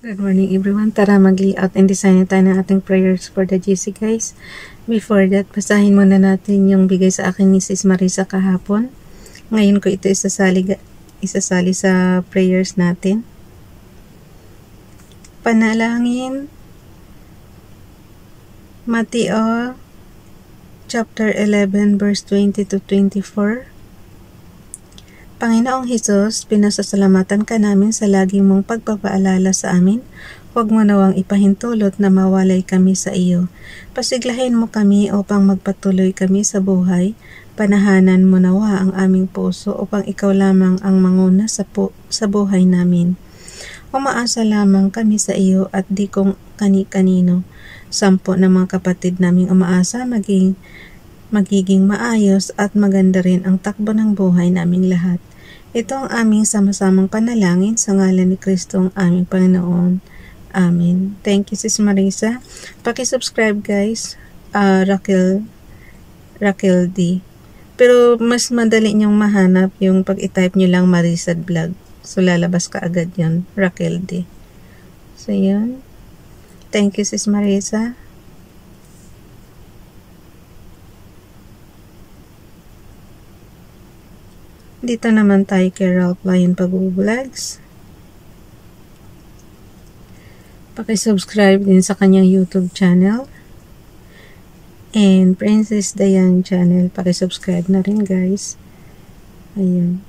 Good morning everyone. Tara mag-layout and design na tayo ng ating prayers for the GC guys. Before that, basahin muna natin yung bigay sa akin ni Sis Marisa kahapon. Ngayon ko ito isasali sa prayers natin. Panalangin. Mateo chapter 11 verse 20 to 24. Panginoong Hesus, pinasasalamatan ka namin sa lagi mong pagpapaalala sa amin. Huwag mo nawang ipahintulot na mawalay kami sa iyo. Pasiglahin mo kami upang magpatuloy kami sa buhay. Panahanan mo nawa ang aming puso upang ikaw lamang ang manguna sa buhay namin. Umaasa lamang kami sa iyo at di kung kani-kanino. 10 na mga kapatid naming umaasa magiging maayos at maganda rin ang takbo ng buhay naming lahat. Ito ang aming sama-samang panalangin sa ngalan ni Kristo ang aming Panginoon. Amen. Thank you, Sis Marisa. Paki-subscribe guys, Raquel D. Pero mas madali niyong mahanap yung pag i-type nyo lang Marisa Vlog. So lalabas ka agad yun, Raquel D. So yun. Thank you, Sis Marisa. Dito naman tayo kay Ralph Lion Pag-vlogs. Paki-subscribe din sa kanyang YouTube channel. And Princess Diane channel. Paki-subscribe na rin guys. Ayun.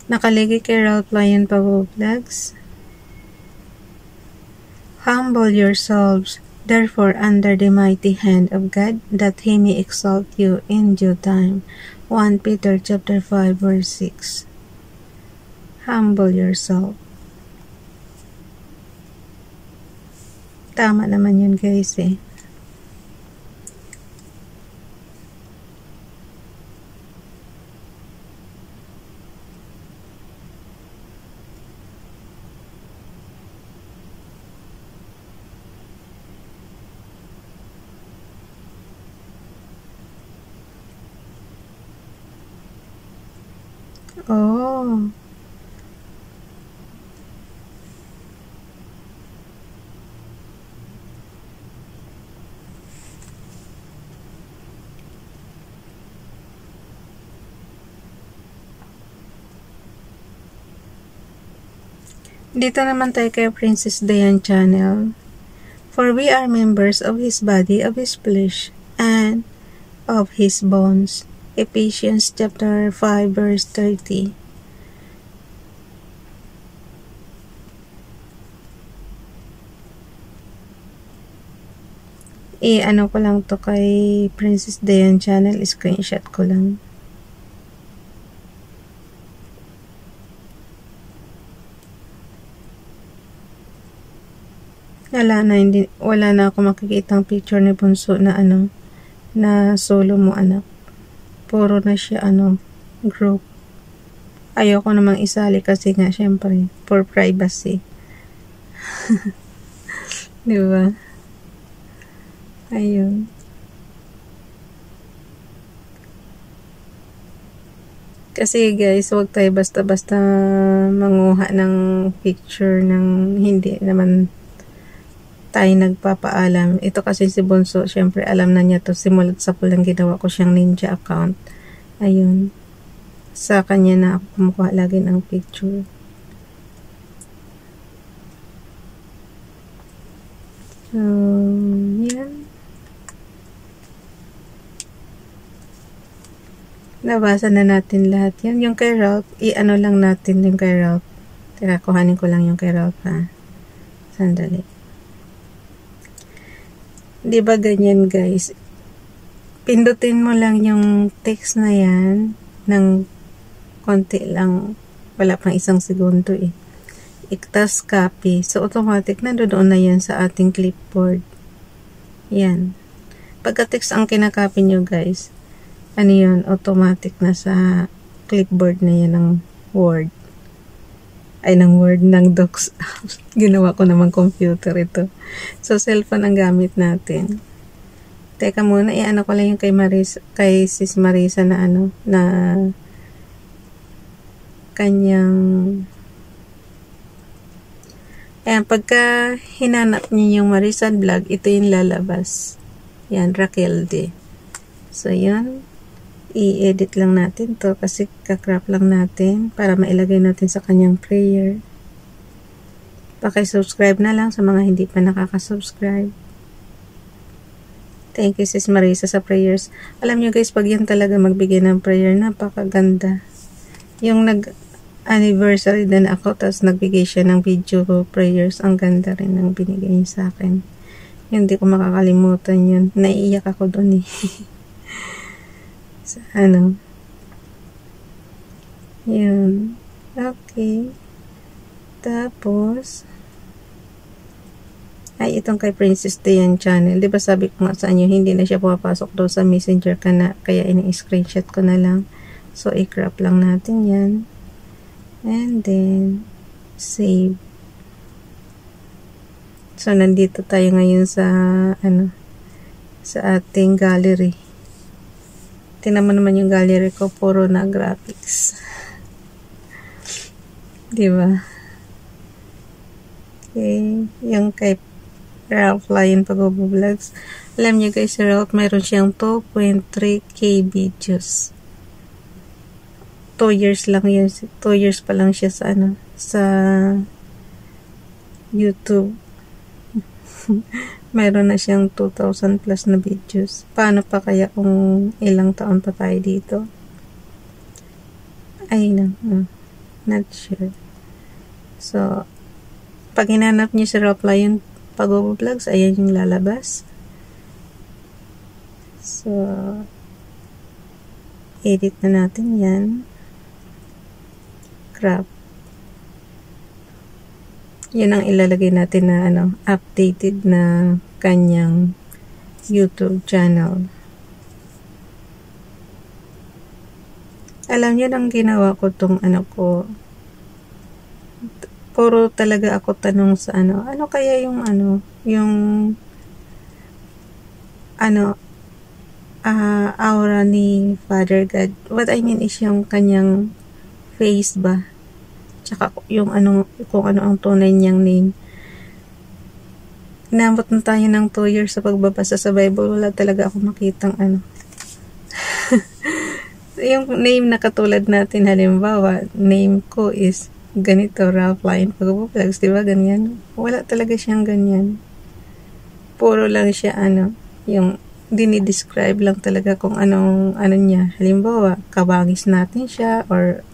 Nakalagay kay Ralph Lion Pag-vlogs. Humble yourselves, therefore, under the mighty hand of God, that He may exalt you in due time. 1 Peter chapter 5 verse 6. Humble yourself. Tama naman yun guys eh. Oh. Dito naman tayo kay Princess Diane channel. For we are members of His body, of His flesh, and of His bones. Ephesians chapter 5 verse 30. Ano ko lang to kay Princess Diane channel, screenshot ko lang. Wala na ako makikitang picture ni Bunso na na solo mo anak. Puro na siya group. Ayoko namang isali kasi nga syempre for privacy. Di ba? Ayun. Kasi guys, huwag tayo basta-basta manguha ng picture ng hindi naman tayo nagpapaalam. Ito kasi si Bunso, syempre alam na niya to. Simulat sa pulang ginawa ko siyang ninja account. Ayun. Sa kanya na ako kumukuha lagi ng picture. So, yan. Nabasa na natin lahat yan. Yung kay Ralph, i-ano lang natin yung kay Ralph. Teka, kuhanin ko lang yung kay Ralph ha. Sandali. Di ba ganyan guys? Pindutin mo lang yung text na yan ng konti lang. Wala pang 1 segundo eh. Iktas copy. So automatic na doon na yan sa ating clipboard. Yan. Pagka-text ang kinakopy nyo guys, ano yun? Automatic na sa clipboard na yan ng Word. Ng Docs. Ginawa ko naman computer ito. So, cellphone ang gamit natin. Teka muna, i-ano ko lang yung kay Sis Marisa na na kanyang Ayan, pagka hinanap niyo yung Marisan Vlog, ito yung lalabas. Yan, Raquel D. So, yun. I-edit lang natin to kasi kakrap lang natin para mailagay natin sa kanyang prayer. Paki-subscribe na lang sa mga hindi pa nakaka-subscribe. Thank you, Sis Marisa, sa prayers. Alam nyo guys, pag yan talaga magbigay ng prayer, napakaganda. Yung anniversary din ako, tapos nagbigay siya ng video prayers. Ang ganda rin ng binigay niya sa akin. Hindi ko makakalimutan yun. Naiiyak ako doon eh. Sa yun. Okay. Tapos, ay itong kay Princess Dayan channel. Diba sabi ko nga sa inyo, hindi na siya pumapasok doon sa messenger kaya ini-screenshot ko na lang. So, i-crop lang natin yan. And then, save. So, nandito tayo ngayon sa, sa ating gallery. Tingnan mo naman yung gallery ko, puro na graphics. Diba? Okay. Yung kay Ralph Lion Pag-Vlogs. Alam niyo guys, si Ralph, mayroon siyang 2.3k videos. 2 years lang yun. 2 years pa lang siya sa sa YouTube. Mayroon na siyang 2,000 plus na videos. Paano pa kaya kung ilang taon pa tayo dito? Ay, not sure. So, pag hinanap niyo si Ralph Lion Pag-Vlogs, ayan yung lalabas. So, edit na natin yan. Crop. Yun ang ilalagay natin na updated na kanyang YouTube channel. Alam niyo nang ginawa ko tong ko. Puro talaga ako tanong sa ano kaya yung aura ni Father God. What I mean is yung kanyang face ba? Tsaka yung kung ano ang tunay niyang name. Inabot na tayo ng 2 years sa pagbabasa sa Bible. Wala talaga ako makitang yung name na katulad natin, halimbawa, name ko is ganito, Ralph Lion Pag-Vlogs, diba? Ganyan. Wala talaga siyang ganyan. Puro lang siya, yung dinidescribe lang talaga kung anong niya. Halimbawa, kabangis natin siya or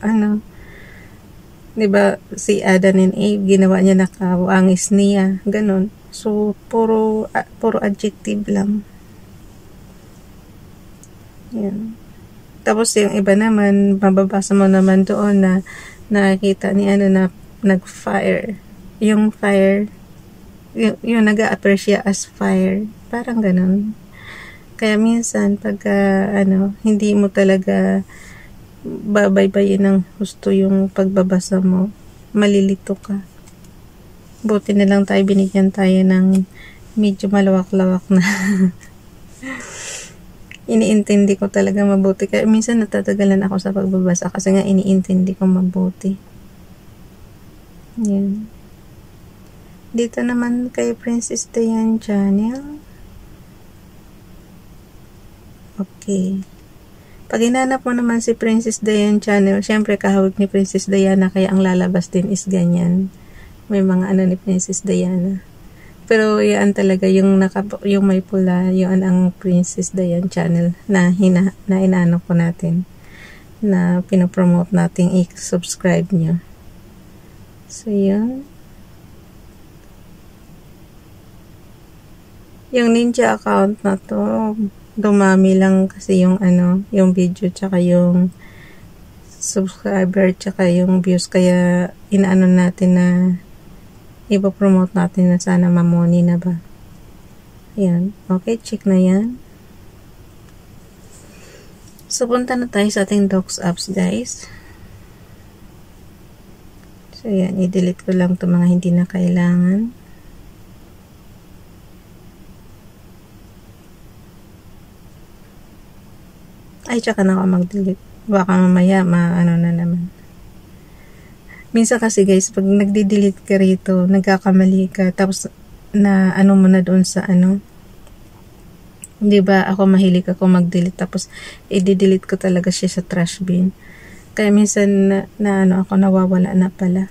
diba, si Adam and Eve, ginawa niya na kabangis niya. Ganon. So, puro adjective lang. Yan. Tapos yung iba naman, mababasa mo naman doon na nakikita ni na nag-fire. Yung fire, yung nag-a-appear siya as fire. Parang ganon. Kaya minsan, pagka, hindi mo talaga babaybayin ng gusto yung pagbabasa mo, malilito ka. Buti na lang tayo, binigyan tayo ng medyo malawak-lawak na iniintindi ko talaga mabuti. Kaya minsan natatagalan ako sa pagbabasa kasi nga iniintindi ko mabuti. Yan. Dito naman kay Princess Dayan channel. Okay. Pag hinanap mo naman si Princess Dayan channel, syempre kahawig ni Princess Diana, kaya ang lalabas din is ganyan. May mga ni Princess Diana. Pero yan talaga, yung may pula, yun ang Princess Dayan channel na inaano ko natin, na pinopromote natin i-subscribe nyo. So, yun. Yung Ninja account na to, dumami lang kasi yung yung video tsaka yung subscriber tsaka yung views, kaya inaano natin na ipopromote natin na sana mamoni na ba. Yan. Okay, check na yan. So, punta na tayo sa ating docs apps, guys. So, yan. I-delete ko lang itong mga hindi na kailangan. Ay, tsaka na ako mag-delete. Baka mamaya, na naman. Minsan kasi guys, pag nagde-delete ka rito, nagkakamali ka, tapos na ano mo na doon sa ano, 'di ba? Ako mahilig ako mag-delete, tapos i-delete ko talaga siya sa trash bin. Kaya minsan na ano ako, nawawala na pala.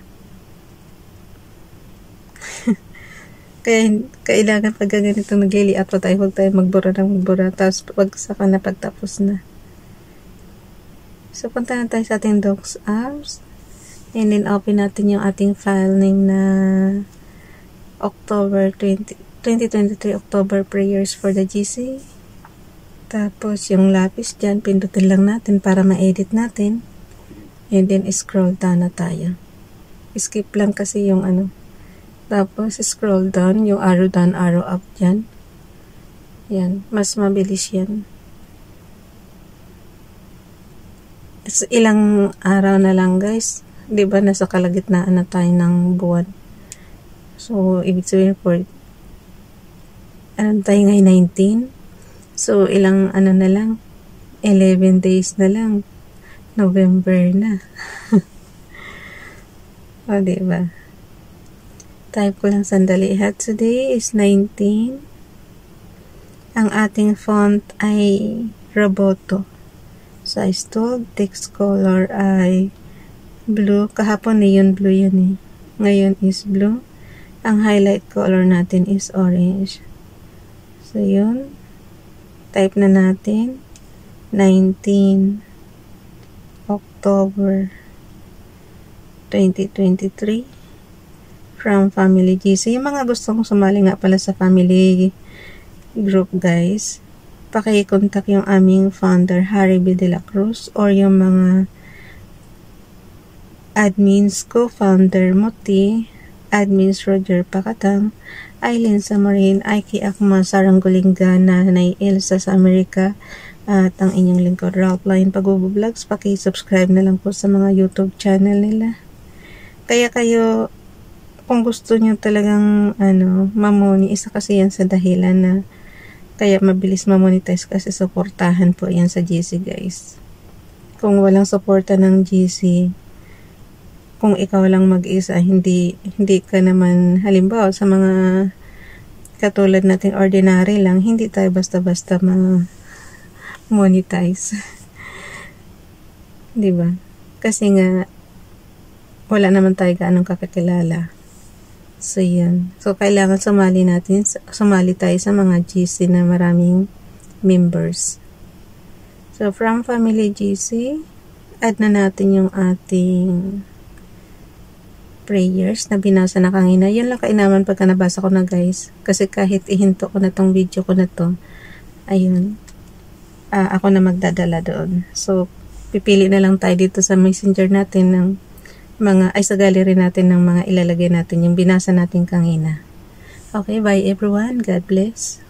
Kaya kailangan pag ganito nag-layout pa tayo, huwag tayo magbura ng magbura, tapos pag saka na pagtapos na. So, punta na tayo sa ating Docs apps. And then, open natin yung ating file name na October 2023 October prayers for the GC. Tapos, yung lapis dyan, pindutin lang natin para ma-edit natin. And then, scroll down na tayo. Skip lang kasi yung ano. Tapos, scroll down, yung arrow down, arrow up dyan. Yan, mas mabilis yan. Ilang araw na lang guys. Diba, nasa kalagitnaan na tayo ng buwan. So, ibig sabihin for, ano tayo ngayon, 19? So, ilang ano na lang, 11 days na lang. November na. O, diba? Type ko lang sandali. Today is 19. Ang ating font ay Roboto. Size 12. Text color ay blue. Kahapon neon blue yun eh. Ngayon is blue. Ang highlight color natin is orange. So, yun. Type na natin. 19 October 2023. From Family GC. Yung mga gustong sumali nga pala sa family group guys, paki-contact yung aming founder Harry B. De La Cruz or yung mga admins ko, founder Moti, admins Roger Pacatang, Aileen Samarin, Aiki Akma, Saranggolinga, Nanay Elsa sa Amerika, at ang inyong lingkod Ralphline Pag-vlogs. Paki-subscribe na lang po sa mga YouTube channel nila. Kaya kayo, kung gusto nyo talagang mamoni, isa kasi yan sa dahilan na kaya mabilis mamonetize kasi suportahan po yan sa GC guys. Kung walang suporta ng GC, kung ikaw lang mag-isa, hindi ka naman, halimbawa sa mga katulad nating ordinary lang, hindi tayo basta-basta ma-monetize. Diba? Kasi nga, wala naman tayo gaanong kakakilala. So, yan. So, kailangan sumali tayo sa mga GC na maraming members. So, from Family GC, add na natin yung ating prayers na binasa na kanina. Yun lang kainaman pagka nabasa ko na guys. Kasi kahit ihinto ko na tong video ko na to, ayun, ako na magdadala doon. So, pipili na lang tayo dito sa messenger natin ng sa gallery natin ng mga ilalagay natin yung binasa natin kanina. Okay, bye everyone. God bless.